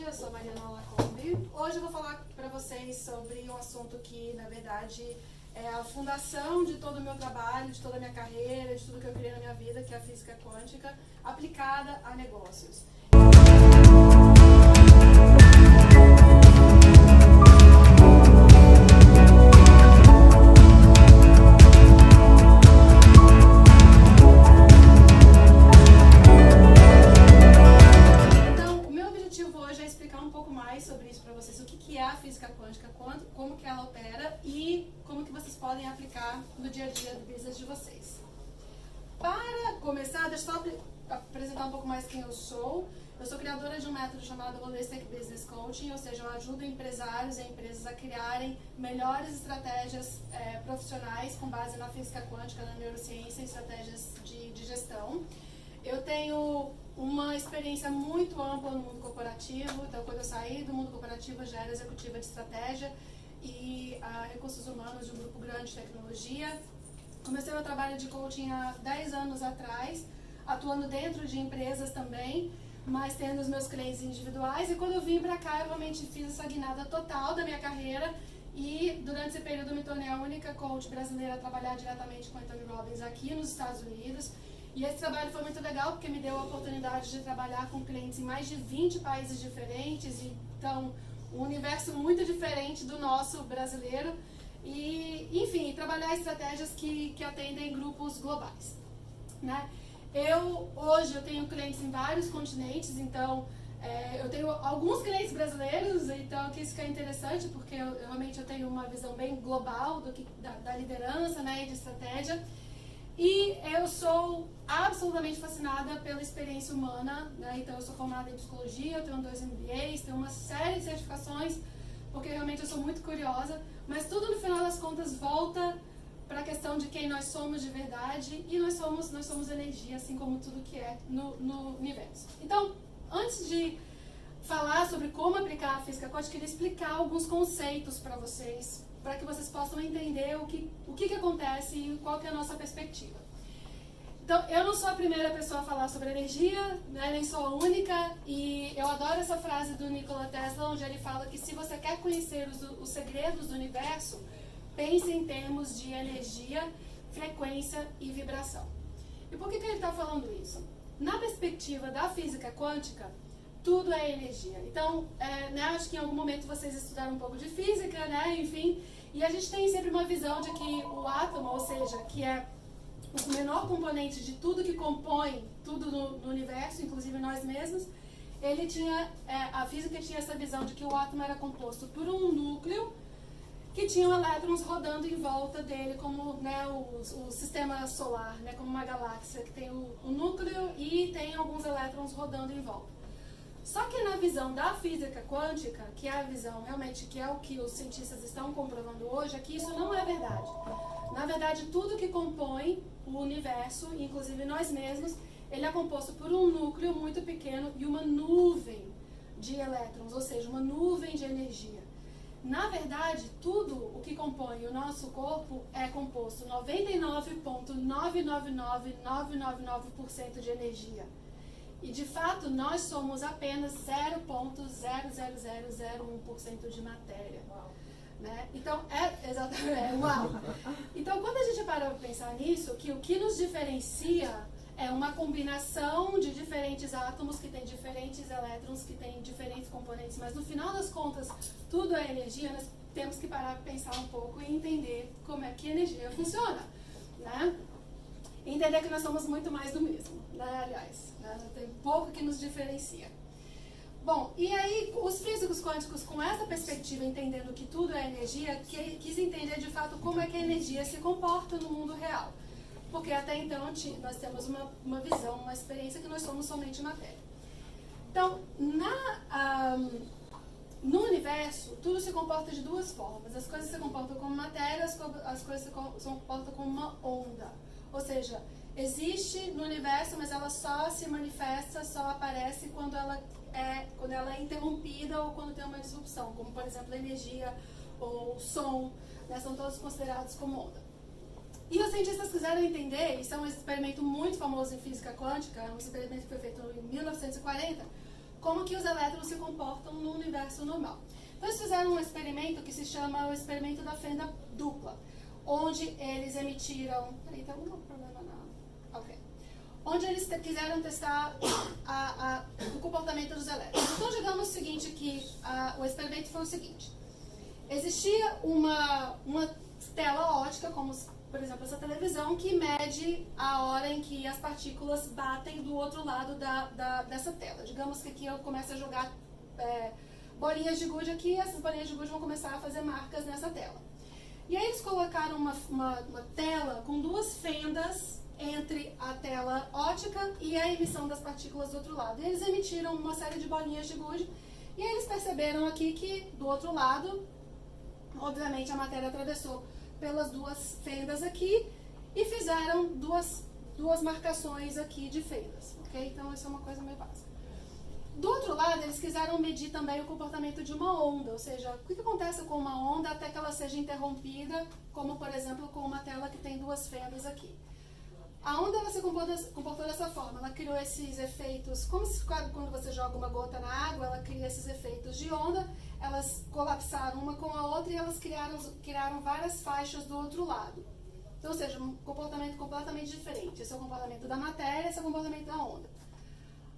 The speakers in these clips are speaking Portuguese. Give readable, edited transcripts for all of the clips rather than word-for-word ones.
eu sou Mariana Lacombe. Hoje eu vou falar para vocês sobre um assunto que, na verdade, é a fundação de todo o meu trabalho, de toda a minha carreira, de tudo que eu criei na minha vida, que é a física quântica, aplicada a negócios. Sobre isso para vocês, o que é a física quântica, como que ela opera e como que vocês podem aplicar no dia a dia do business de vocês. Para começar, deixa eu só apresentar um pouco mais quem eu sou. Eu sou criadora de um método chamado Holistic Business Coaching, ou seja, eu ajudo empresários e empresas a criarem melhores estratégias profissionais com base na física quântica, na neurociência e estratégias de gestão. Eu tenho uma experiência muito ampla no mundo corporativo, então quando eu saí do mundo corporativo eu já era executiva de estratégia e recursos humanos de um grupo grande de tecnologia. Comecei meu trabalho de coaching há 10 anos atrás, atuando dentro de empresas também, mas tendo os meus clientes individuais, e quando eu vim para cá eu realmente fiz essa guinada total da minha carreira e durante esse período eu me tornei a única coach brasileira a trabalhar diretamente com Anthony Robbins aqui nos Estados Unidos. E esse trabalho foi muito legal porque me deu a oportunidade de trabalhar com clientes em mais de 20 países diferentes, então um universo muito diferente do nosso brasileiro e, enfim, trabalhar estratégias que atendem grupos globais, né? Hoje eu tenho clientes em vários continentes, então eu tenho alguns clientes brasileiros, então isso que é interessante porque realmente eu tenho uma visão bem global da liderança, né, e de estratégia. E eu sou absolutamente fascinada pela experiência humana, né? Então eu sou formada em psicologia, eu tenho 2 MBAs, tenho uma série de certificações, porque realmente eu sou muito curiosa, mas tudo no final das contas volta para a questão de quem nós somos de verdade, e nós somos energia, assim como tudo que é no universo. Então, antes de falar sobre como aplicar a física quântica, eu queria explicar alguns conceitos para vocês, para que vocês possam entender o que acontece e qual que é a nossa perspectiva. Então, eu não sou a primeira pessoa a falar sobre energia, né, nem sou a única, e eu adoro essa frase do Nikola Tesla, onde ele fala que se você quer conhecer os segredos do universo, pense em termos de energia, frequência e vibração. E por que ele está falando isso? Na perspectiva da física quântica, tudo é energia. Então, né, acho que em algum momento vocês estudaram um pouco de física, né, enfim, e a gente tem sempre uma visão de que o átomo, ou seja, que é o menor componente de tudo que compõe tudo no universo, inclusive nós mesmos, a física tinha essa visão de que o átomo era composto por um núcleo que tinha elétrons rodando em volta dele, como, né, o sistema solar, né, como uma galáxia que tem o núcleo e tem alguns elétrons rodando em volta. Só que na visão da física quântica, que é a visão realmente que é o que os cientistas estão comprovando hoje, é que isso não é verdade. Na verdade, tudo que compõe o universo, inclusive nós mesmos, ele é composto por um núcleo muito pequeno e uma nuvem de elétrons, ou seja, uma nuvem de energia. Na verdade, tudo o que compõe o nosso corpo é composto 99,999999% de energia. E, de fato, nós somos apenas 0,00001% de matéria. Né? Então, exatamente, uau! Então, quando a gente para pensar nisso, que o que nos diferencia é uma combinação de diferentes átomos que têm diferentes elétrons, que têm diferentes componentes, mas no final das contas, tudo é energia, nós temos que parar para pensar um pouco e entender como é que a energia funciona, né? Entender que nós somos muito mais do mesmo, né? Aliás, né? Tem pouco que nos diferencia. Bom, e aí os físicos quânticos, com essa perspectiva, entendendo que tudo é energia, quis entender de fato como é que a energia se comporta no mundo real. Porque até então nós temos uma visão, uma experiência que nós somos somente matéria. Então, no universo, tudo se comporta de duas formas. As coisas se comportam como matéria, as coisas se comportam como uma onda. Ou seja, existe no universo, mas ela só se manifesta, só aparece quando ela é interrompida ou quando tem uma disrupção, como por exemplo a energia ou o som, né, são todos considerados como onda. E os cientistas quiseram entender, isso é um experimento muito famoso em física quântica, um experimento que foi feito em 1940, como que os elétrons se comportam no universo normal. Então eles fizeram um experimento que se chama o experimento da fenda dupla, onde eles emitiram... Peraí, tem algum problema não? Ok. Onde eles quiseram testar o comportamento dos elétrons. Então digamos o seguinte, que o experimento foi o seguinte. Existia uma tela ótica, como por exemplo essa televisão, que mede a hora em que as partículas batem do outro lado dessa tela. Digamos que aqui eu começo a jogar bolinhas de gude aqui, e essas bolinhas de gude vão começar a fazer marcas nessa tela. E aí eles colocaram uma tela com duas fendas entre a tela ótica e a emissão das partículas do outro lado. E eles emitiram uma série de bolinhas de gude, e aí eles perceberam aqui que do outro lado, obviamente a matéria atravessou pelas duas fendas aqui e fizeram duas marcações aqui de fendas, ok? Então isso é uma coisa meio básica. Do outro lado, eles quiseram medir também o comportamento de uma onda, ou seja, o que acontece com uma onda até que ela seja interrompida, como por exemplo com uma tela que tem duas fendas aqui. A onda ela se comportou dessa forma, ela criou esses efeitos, como se quando você joga uma gota na água, ela cria esses efeitos de onda, elas colapsaram uma com a outra e elas criaram várias faixas do outro lado. Então, ou seja, um comportamento completamente diferente. Esse é o comportamento da matéria, esse é o comportamento da onda.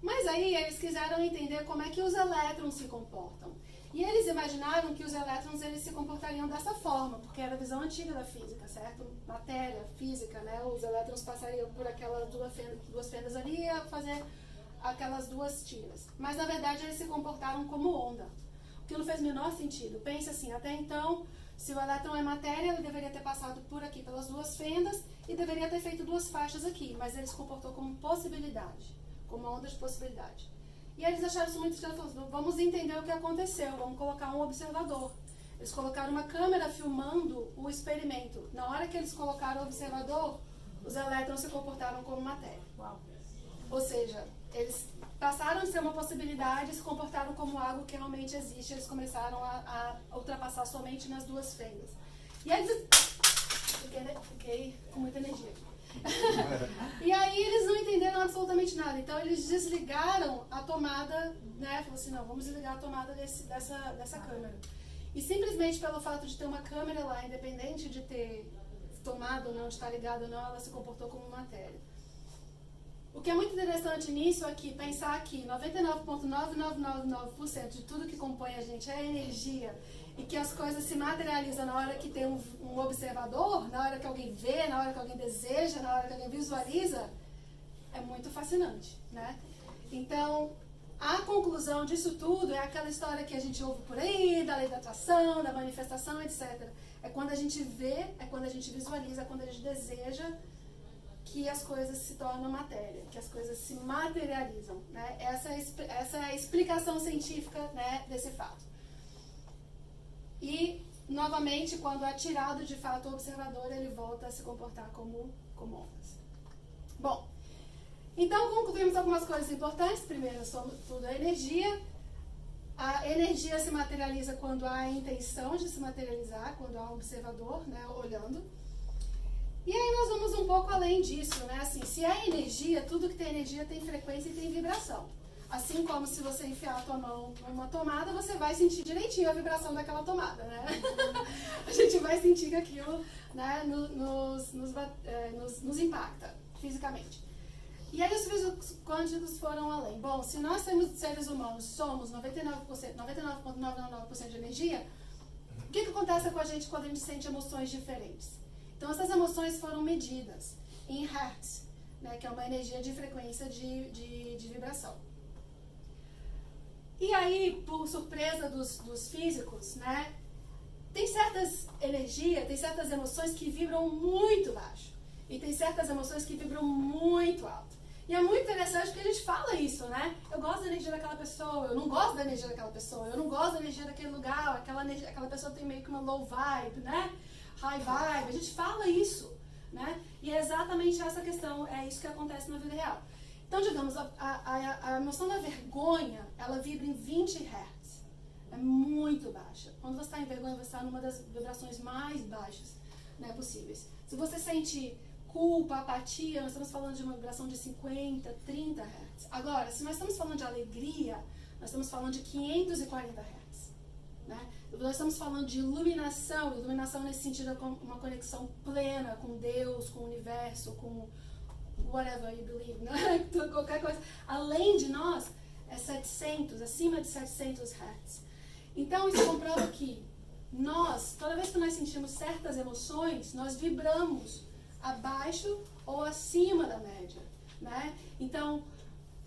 Mas aí eles quiseram entender como é que os elétrons se comportam. E eles imaginaram que os elétrons eles se comportariam dessa forma, porque era a visão antiga da física, certo? Matéria, física, né? Os elétrons passariam por aquelas duas fendas ali e fazer aquelas duas tiras. Mas na verdade eles se comportaram como onda. O que não fez o menor sentido. Pense assim, até então, se o elétron é matéria, ele deveria ter passado por aqui pelas duas fendas e deveria ter feito duas faixas aqui, mas ele se comportou como possibilidade, como uma onda de possibilidade. E aí eles acharam isso muito interessante. Vamos entender o que aconteceu, vamos colocar um observador. Eles colocaram uma câmera filmando o experimento. Na hora que eles colocaram o observador, os elétrons se comportaram como matéria. Uau. Ou seja, eles passaram de ser uma possibilidade e se comportaram como algo que realmente existe. Eles começaram a ultrapassar somente nas duas fendas. E aí eles... Fiquei com muita energia. E aí eles não entenderam absolutamente nada. Então eles desligaram a tomada, né? Falaram assim, não, vamos desligar a tomada dessa câmera. E simplesmente pelo fato de ter uma câmera lá, independente de ter tomada ou não, de estar ligada ou não, ela se comportou como matéria. O que é muito interessante nisso é que pensar que 99,9999% de tudo que compõe a gente é energia e que as coisas se materializam na hora que tem um observador, na hora que alguém vê, na hora que alguém deseja, na hora que alguém visualiza, é muito fascinante, né? Então, a conclusão disso tudo é aquela história que a gente ouve por aí, da lei da atração, da manifestação, etc. É quando a gente vê, é quando a gente visualiza, é quando a gente deseja que as coisas se tornam matéria, que as coisas se materializam, né? Essa é a explicação científica, né, desse fato. E, novamente, quando é tirado de fato o observador, ele volta a se comportar como ondas. Bom, então concluímos algumas coisas importantes. Primeiro, sobre tudo, a energia. A energia se materializa quando há a intenção de se materializar, quando há um observador, né, olhando. E aí nós vamos um pouco além disso, né? Assim, se é energia, tudo que tem energia tem frequência e tem vibração. Assim como se você enfiar a tua mão numa tomada, você vai sentir direitinho a vibração daquela tomada, né? A gente vai sentir que aquilo, né, nos impacta fisicamente. E aí os físicos quânticos foram além. Bom, se nós seres humanos somos 99,999% de energia, o que acontece com a gente quando a gente sente emoções diferentes? Então, essas emoções foram medidas em Hertz, né, que é uma energia de frequência de vibração. E aí, por surpresa dos físicos, né, tem certas energias, tem certas emoções que vibram muito baixo. E tem certas emoções que vibram muito alto. E é muito interessante porque a gente fala isso, né? Eu gosto da energia daquela pessoa, eu não gosto da energia daquela pessoa, eu não gosto da energia daquele lugar, aquela pessoa tem meio que uma low vibe, né? High vibe, a gente fala isso, né? E é exatamente essa questão, é isso que acontece na vida real. Então, digamos, a emoção da vergonha, ela vibra em 20 Hz. É muito baixa. Quando você está em vergonha, você está numa das vibrações mais baixas, né, possíveis. Se você sente culpa, apatia, nós estamos falando de uma vibração de 50, 30 Hz. Agora, se nós estamos falando de alegria, nós estamos falando de 540 Hz. Né? Nós estamos falando de iluminação nesse sentido é uma conexão plena com Deus, com o universo, com whatever you believe, né? Qualquer coisa. Além de nós, é 700, acima de 700 Hz. Então, isso comprova que toda vez que nós sentimos certas emoções, nós vibramos abaixo ou acima da média, né? Então,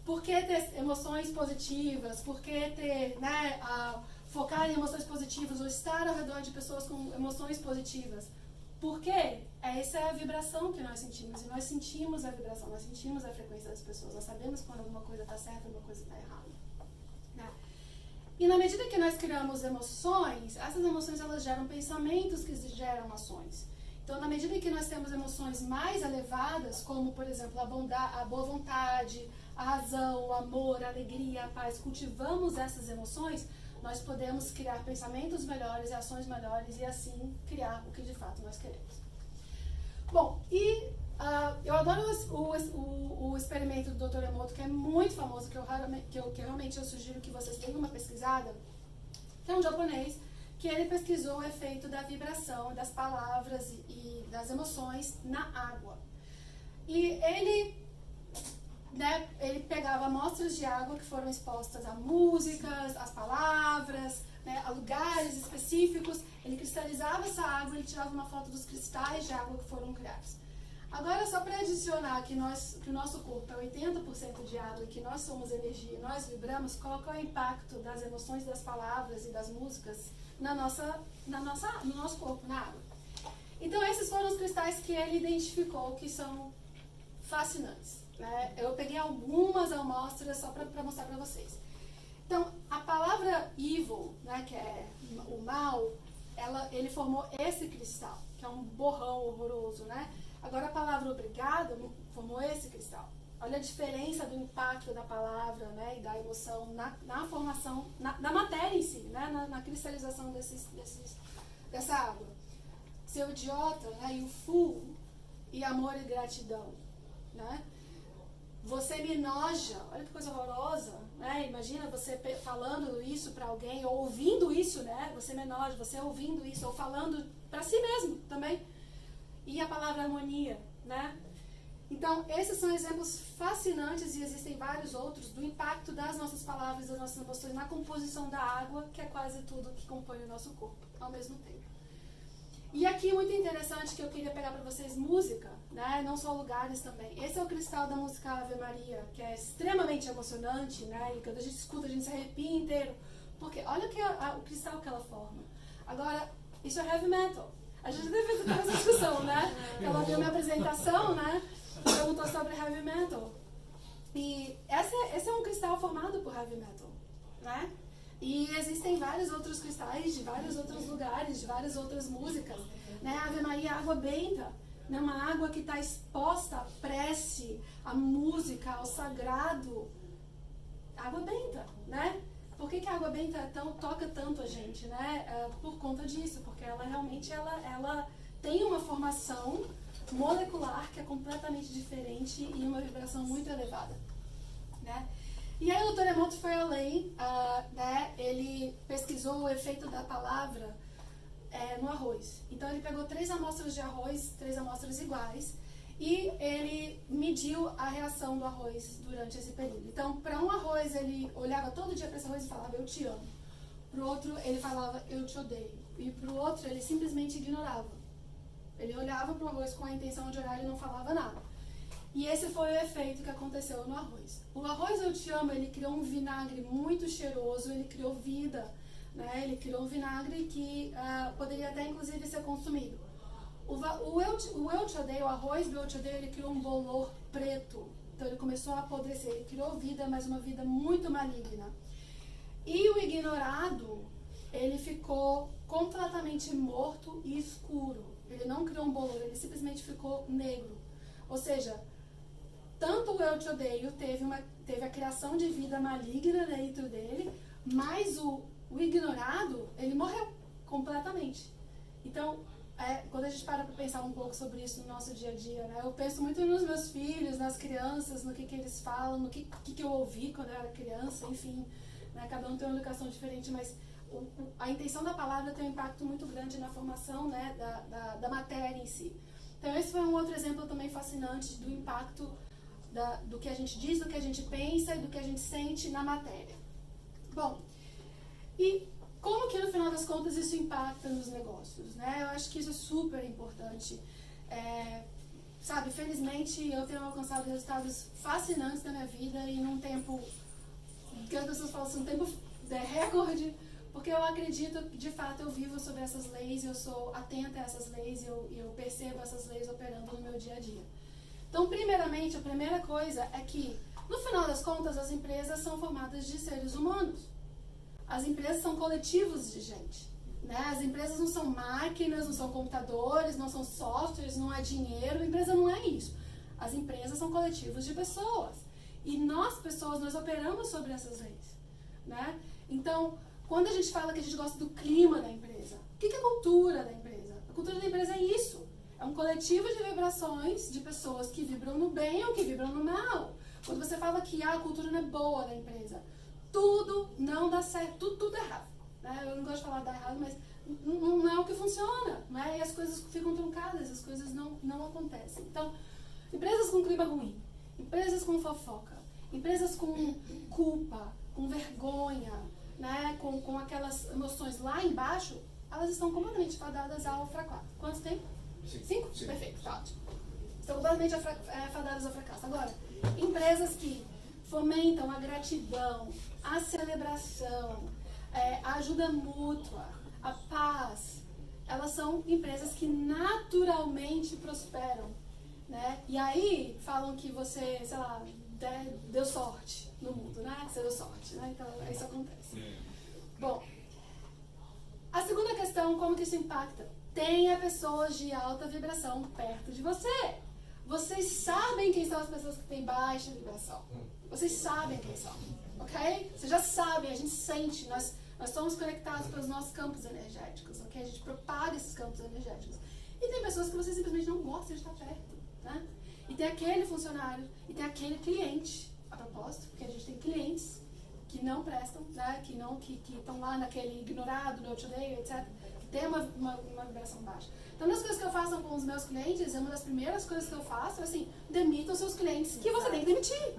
por que ter emoções positivas? Por que ter, né, focar em emoções positivas ou estar ao redor de pessoas com emoções positivas? Porque essa é a vibração que nós sentimos. E nós sentimos a vibração, nós sentimos a frequência das pessoas. Nós sabemos quando alguma coisa está certa e alguma coisa está errada. Né? E na medida que nós criamos emoções, essas emoções elas geram pensamentos que geram ações. Então, na medida que nós temos emoções mais elevadas, como, por exemplo, a boa vontade, a razão, o amor, a alegria, a paz, cultivamos essas emoções, nós podemos criar pensamentos melhores e ações melhores e assim criar o que de fato nós queremos. Bom, e eu adoro o experimento do Dr. Emoto, que é muito famoso, que realmente eu sugiro que vocês deem uma pesquisada, que é um japonês, que ele pesquisou o efeito da vibração, das palavras e das emoções na água. E ele pegava amostras de água que foram expostas a músicas, às palavras, né, a lugares específicos, ele cristalizava essa água e tirava uma foto dos cristais de água que foram criados. Agora, só para adicionar que o nosso corpo é 80% de água e que nós somos energia e nós vibramos, qual é o impacto das emoções, das palavras e das músicas no nosso corpo, na água? Então, esses foram os cristais que ele identificou que são fascinantes. Né? Eu peguei algumas amostras só para mostrar para vocês. Então, a palavra evil, né, que é o mal, ele formou esse cristal, que é um borrão horroroso, né? Agora, a palavra obrigado formou esse cristal. Olha a diferença do impacto da palavra, né, e da emoção na formação, da matéria em si, né, na cristalização dessa água. Seu idiota, né, e o fool, e amor e gratidão, né? Você me enoja, olha que coisa horrorosa, né? Imagina você falando isso para alguém, ou ouvindo isso, né? Você me enoja, você ouvindo isso, ou falando para si mesmo também. E a palavra harmonia, né? Então, esses são exemplos fascinantes, e existem vários outros, do impacto das nossas palavras, das nossas emoções na composição da água, que é quase tudo que compõe o nosso corpo, ao mesmo tempo. E aqui, muito interessante, que eu queria pegar para vocês música, né? Não só lugares também. Esse é o cristal da música Ave Maria, que é extremamente emocionante, né? E quando a gente escuta, a gente se arrepia inteiro. Porque olha o cristal que ela forma. Agora, isso é heavy metal. A gente deve ter essa discussão, né? Ela viu minha apresentação, né? E perguntou sobre heavy metal. E esse é um cristal formado por heavy metal, né? E existem vários outros cristais de vários outros lugares, de várias outras músicas, né? Ave Maria, água benta, né? Uma água que está exposta à prece, à música, ao sagrado. Água benta, né? Por que a água benta toca tanto a gente, né? Por conta disso, porque ela realmente ela tem uma formação molecular que é completamente diferente e uma vibração muito elevada, né? E aí o Dr. Emoto foi além, né? Ele pesquisou o efeito da palavra no arroz. Então ele pegou 3 amostras de arroz, 3 amostras iguais, e ele mediu a reação do arroz durante esse período. Então, para um arroz, ele olhava todo dia para esse arroz e falava, eu te amo. Para o outro, ele falava, eu te odeio. E para o outro, ele simplesmente ignorava. Ele olhava para o arroz com a intenção de olhar e não falava nada. E esse foi o efeito que aconteceu no arroz. O arroz Eu Te Amo, ele criou um vinagre muito cheiroso, ele criou vida, né? Ele criou um vinagre que poderia até inclusive ser consumido. O Eu Te Odeio, o arroz do Eu Te Odeio, ele criou um bolor preto. Então ele começou a apodrecer, ele criou vida, mas uma vida muito maligna. E o ignorado, ele ficou completamente morto e escuro. Ele não criou um bolor, ele simplesmente ficou negro. Ou seja, tanto o Eu Te Odeio teve a criação de vida maligna dentro dele, mas o ignorado, ele morreu completamente. Então, quando a gente para pensar um pouco sobre isso no nosso dia a dia, né? Eu penso muito nos meus filhos, nas crianças, no que eles falam, no que eu ouvi quando eu era criança, enfim, né? Cada um tem uma educação diferente, mas a intenção da palavra tem um impacto muito grande na formação, né, da matéria em si. Então esse foi um outro exemplo também fascinante do impacto do que a gente diz, do que a gente pensa e do que a gente sente na matéria. Bom, e como que no final das contas isso impacta nos negócios, né? Eu acho que isso é super importante. Sabe, felizmente eu tenho alcançado resultados fascinantes na minha vida e num tempo que as pessoas falam assim, um tempo recorde, porque eu acredito que de fato eu vivo sobre essas leis, eu sou atenta a essas leis, eu percebo essas leis operando no meu dia a dia. Então, primeiramente, a primeira coisa é que, no final das contas, as empresas são formadas de seres humanos. As empresas são coletivos de gente, né? As empresas não são máquinas, não são computadores, não são softwares, não é dinheiro. A empresa não é isso. As empresas são coletivos de pessoas. E nós, pessoas, nós operamos sobre essas leis, né? Então, quando a gente fala que a gente gosta do clima da empresa, o que é a cultura da empresa? A cultura da empresa é isso. É um coletivo de vibrações de pessoas que vibram no bem ou que vibram no mal. Quando você fala que a cultura não é boa da empresa, tudo não dá certo, tudo é errado. Né? Eu não gosto de falar dar errado, mas não é o que funciona. Né? E as coisas ficam truncadas, as coisas não acontecem. Então, empresas com clima ruim, empresas com fofoca, empresas com culpa, com vergonha, né? com aquelas emoções lá embaixo, elas estão completamente fadadas ao fracasso. Quanto tempo? 5? Perfeito, tá ótimo. Estão completamente fadadas ao fracasso. Agora, empresas que fomentam a gratidão, a celebração, a ajuda mútua, a paz, elas são empresas que naturalmente prosperam, né? E aí falam que você, sei lá, deu sorte no mundo, né? Que você deu sorte, né? Então, isso acontece. Bom, a segunda questão, como que isso impacta? Tenha pessoas de alta vibração perto de você. Vocês sabem quem são as pessoas que têm baixa vibração. Vocês sabem quem são, ok? Vocês já sabem, a gente sente, nós somos conectados pelos nossos campos energéticos, ok? A gente propaga esses campos energéticos. E tem pessoas que você simplesmente não gosta de estar perto, né? E tem aquele funcionário, e tem aquele cliente, a propósito, porque a gente tem clientes que não prestam, né? Que estão lá naquele ignorado, no odeio, etc. Tem uma vibração baixa. Então, uma das coisas que eu faço com os meus clientes, uma das primeiras coisas que eu faço é assim, demita os seus clientes que você tem que demitir.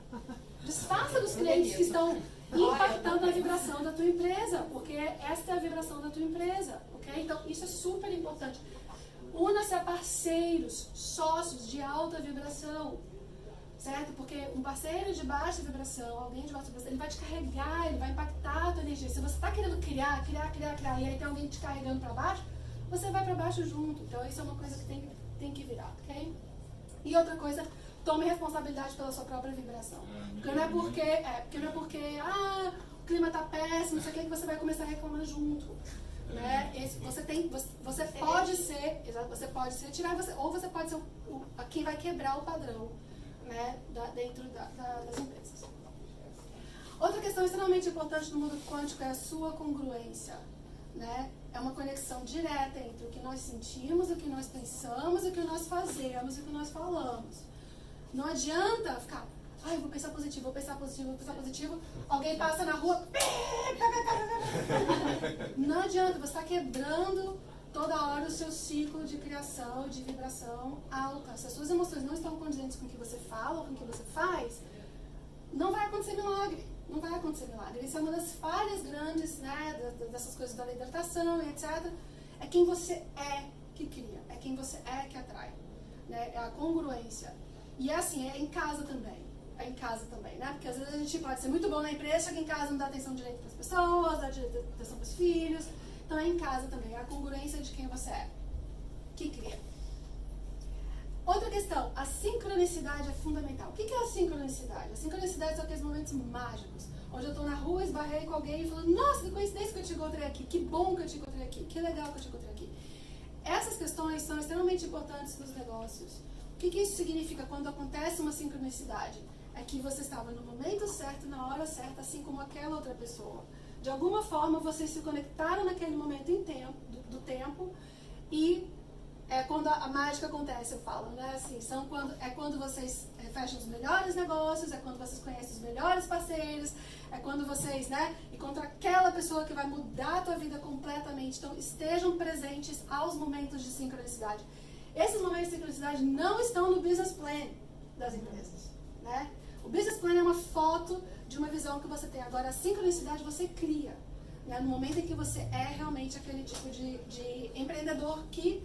Desfaça dos clientes que estão impactando a vibração da tua empresa, porque esta é a vibração da tua empresa, ok? Então, isso é super importante. Una-se a parceiros, sócios de alta vibração, certo? Porque um parceiro de baixa vibração, alguém de baixa vibração, ele vai te carregar, ele vai impactar a tua energia. Se você está querendo criar, e aí tem alguém te carregando para baixo, você vai para baixo junto. Então, isso é uma coisa que tem que virar, ok? E outra coisa, tome responsabilidade pela sua própria vibração. Porque não é porque o clima está péssimo, não sei o que você vai começar a reclamar junto. Né? Você pode ser, ou você pode ser quem vai quebrar o padrão, né, dentro das empresas. Outra questão extremamente importante no mundo quântico é a sua congruência, né? É uma conexão direta entre o que nós sentimos, o que nós pensamos, o que nós fazemos e o que nós falamos. Não adianta ficar, eu vou pensar positivo, vou pensar positivo, alguém passa na rua, não adianta, você está quebrando toda hora o seu ciclo de criação, de vibração alta. Se as suas emoções não estão condizentes com o que você fala ou com o que você faz, não vai acontecer milagre. Não vai acontecer milagre. Isso é uma das falhas grandes, né, dessas coisas da lei da atração e etc. É quem você é que cria, é quem você é que atrai, né? É a congruência. E é assim, é em casa também. É em casa também, né? Porque às vezes a gente pode ser muito bom na empresa, chega em casa não dá atenção direito para as pessoas, dá atenção para os filhos. Então é em casa também, é a congruência de quem você é, que cria. Outra questão, a sincronicidade é fundamental. O que é a sincronicidade? A sincronicidade são aqueles momentos mágicos, onde eu estou na rua, esbarrei com alguém e falo, nossa, que coincidência que eu te encontrei aqui, que bom que eu te encontrei aqui, que legal que eu te encontrei aqui. Essas questões são extremamente importantes nos negócios. O que isso significa quando acontece uma sincronicidade? É que você estava no momento certo, na hora certa, assim como aquela outra pessoa. De alguma forma, vocês se conectaram naquele momento do tempo e é quando a mágica acontece, eu falo, né? Assim, quando vocês fecham os melhores negócios, é quando vocês conhecem os melhores parceiros, é quando vocês, né, encontram aquela pessoa que vai mudar a tua vida completamente. Então, estejam presentes aos momentos de sincronicidade. Esses momentos de sincronicidade não estão no business plan das empresas, né? O business plan é uma foto de uma visão que você tem. Agora, a sincronicidade você cria, né? No momento em que você é realmente aquele tipo de empreendedor que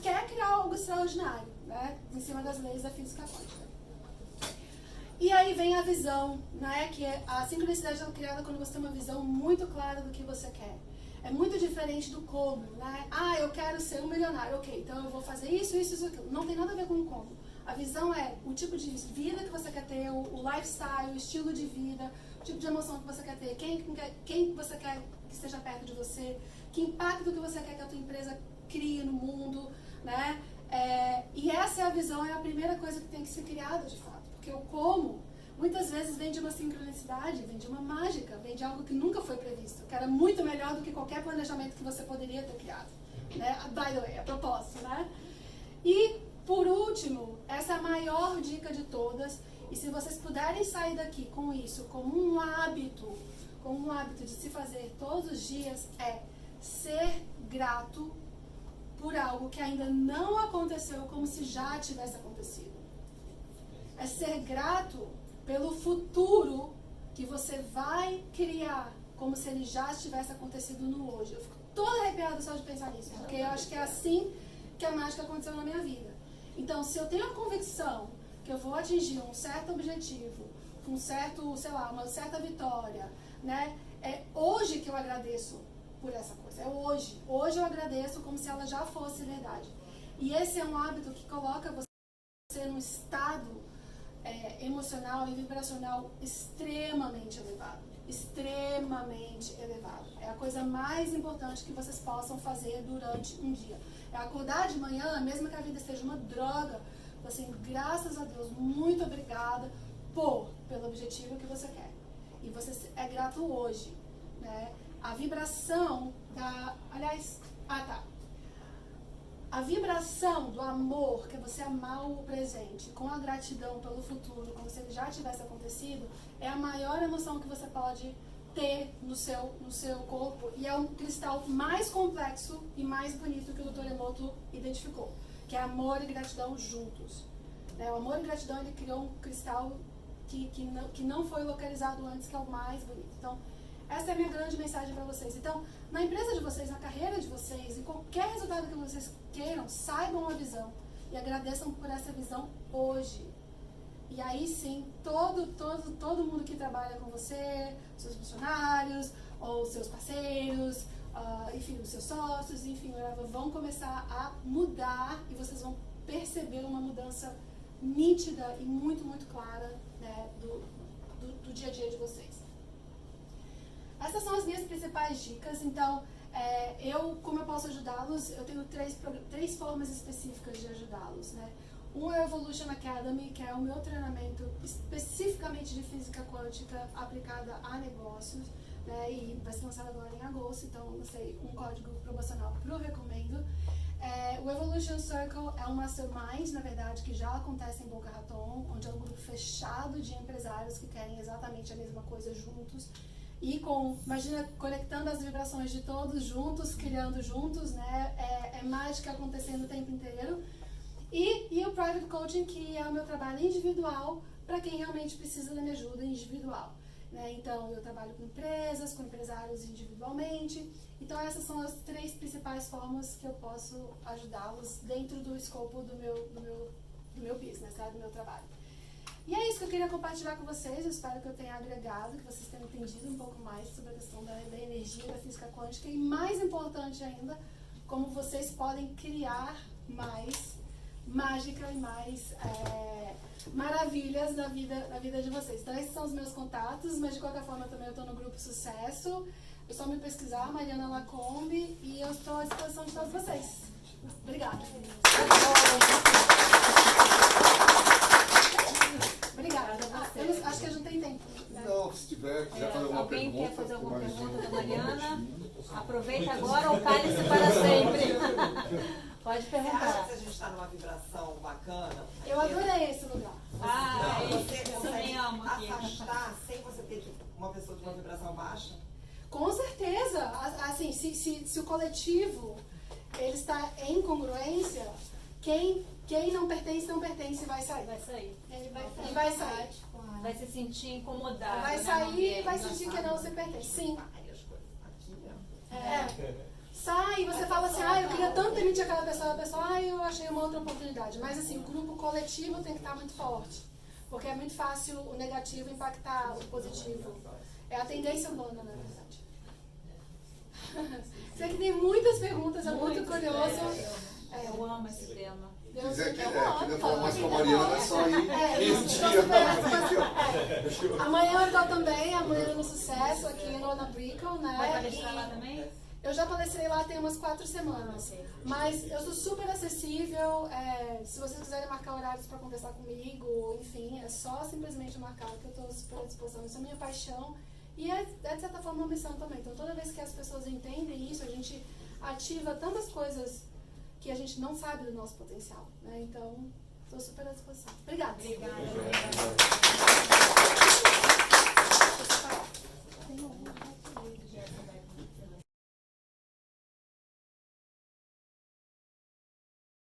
quer criar algo extraordinário, né? Em cima das leis da física quântica. E aí vem a visão, né? Que a sincronicidade é criada quando você tem uma visão muito clara do que você quer. É muito diferente do como, né? Ah, eu quero ser um milionário. Ok, então eu vou fazer isso, aquilo. Não tem nada a ver com o como. A visão é o tipo de vida que você quer ter, o lifestyle, o estilo de vida, o tipo de emoção que você quer ter, quem você quer que esteja perto de você, que impacto que você quer que a tua empresa crie no mundo, né? E essa é a visão, é a primeira coisa que tem que ser criada de fato. Porque o como, muitas vezes vem de uma sincronicidade, vem de uma mágica, vem de algo que nunca foi previsto, que era muito melhor do que qualquer planejamento que você poderia ter criado, né? By the way, a propósito, né? E, por último, essa é a maior dica de todas, e se vocês puderem sair daqui com isso, como um hábito de se fazer todos os dias, é ser grato por algo que ainda não aconteceu como se já tivesse acontecido. É ser grato pelo futuro que você vai criar como se ele já tivesse acontecido no hoje. Eu fico toda arrepiada só de pensar nisso, porque eu acho que é assim que a mágica aconteceu na minha vida. Então, se eu tenho a convicção que eu vou atingir um certo objetivo, um certo, sei lá, uma certa vitória, né? É hoje que eu agradeço por essa coisa. É hoje. Hoje eu agradeço como se ela já fosse verdade. E esse é um hábito que coloca você num estado emocional e vibracional extremamente elevado. Extremamente elevado. É a coisa mais importante que vocês possam fazer durante um dia. É acordar de manhã, mesmo que a vida esteja uma droga, assim, graças a Deus, muito obrigada pelo objetivo que você quer. E você é grato hoje, né? A vibração a vibração do amor, que é você amar o presente, com a gratidão pelo futuro, como se ele já tivesse acontecido, é a maior emoção que você pode ter no seu corpo. E é um cristal mais complexo e mais bonito que o Dr. Emoto identificou, que é amor e gratidão juntos. O amor e gratidão, ele criou um cristal que não foi localizado antes, que é o mais bonito. Então, essa é a minha grande mensagem para vocês. Então, na empresa de vocês, na carreira de vocês, em qualquer resultado que vocês queiram, saibam a visão e agradeçam por essa visão hoje. E aí sim, todo mundo que trabalha com você, seus funcionários, ou seus parceiros, enfim, os seus sócios, enfim, vão começar a mudar e vocês vão perceber uma mudança nítida e muito, muito clara, né, do dia a dia de vocês. Essas são as minhas principais dicas. Então, como eu posso ajudá-los? Eu tenho três formas específicas de ajudá-los, né? Um é o Evolution Academy, que é o meu treinamento especificamente de física quântica aplicada a negócios, né? E vai ser lançado agora em agosto, então lancei um código promocional para o Recomendo. O Evolution Circle é um mastermind, na verdade, que já acontece em Boca Raton, onde é um grupo fechado de empresários que querem exatamente a mesma coisa juntos. E imagina, conectando as vibrações de todos juntos, criando juntos, né? É mágica acontecendo o tempo inteiro. E o Private Coaching, que é o meu trabalho individual para quem realmente precisa da minha ajuda individual, né? Então, eu trabalho com empresas, com empresários individualmente. Então, essas são as três principais formas que eu posso ajudá-los dentro do escopo do meu business, tá? Do meu trabalho. E é isso que eu queria compartilhar com vocês. Eu espero que eu tenha agregado, que vocês tenham entendido um pouco mais sobre a questão da energia, da física quântica e, mais importante ainda, como vocês podem criar mais mágica e mais maravilhas na vida de vocês. Então, esses são os meus contatos, mas de qualquer forma também eu estou no Grupo Sucesso. É só me pesquisar, Mariana Lacombe, e eu estou à disposição de todos vocês. Obrigada. Obrigada. Eu acho que a gente tem tempo, né? Não, se tiver, quiser fazer alguma pergunta. Alguém quer fazer alguma pergunta da Mariana? Aproveita agora ou cale-se para sempre. Pode Você perguntar. acha que a gente está numa vibração bacana? Eu adorei esse lugar. Você eu também consegue amo aqui. afastar sem você ter uma pessoa de uma vibração baixa? Com certeza. Assim, se o coletivo ele está em congruência, quem não pertence e vai sair. Vai sair. Ele vai sair. E vai sair. Vai se sentir incomodado. Vai né, sair e vai Maria? sentir que não você pertence. Sim. Várias coisas. Aqui, ó. Sai e você fala assim, eu queria tanto demitir aquela pessoa, a pessoa, eu achei uma outra oportunidade. Mas assim, o grupo coletivo tem que estar muito forte. Porque é muito fácil o negativo impactar o positivo. É a tendência humana, na verdade. Sei que tem muitas perguntas, é muito curioso. Eu amo esse tema. Se quiser quiser falar mais com a Mariana, é só ir meio-dia. Amanhã eu tô também, a Mulher no Sucesso, aqui no Ana Brickle, né? Vai palestrar lá também? Eu já palestrei lá tem umas 4 semanas. Mas eu sou super acessível. Se vocês quiserem marcar horários para conversar comigo, enfim, é só simplesmente marcar que eu estou super à disposição. Isso é minha paixão. E é, de certa forma, uma missão também. Então, toda vez que as pessoas entendem isso, a gente ativa tantas coisas que a gente não sabe do nosso potencial. Né? Então, estou super à disposição. Obrigada. Obrigada.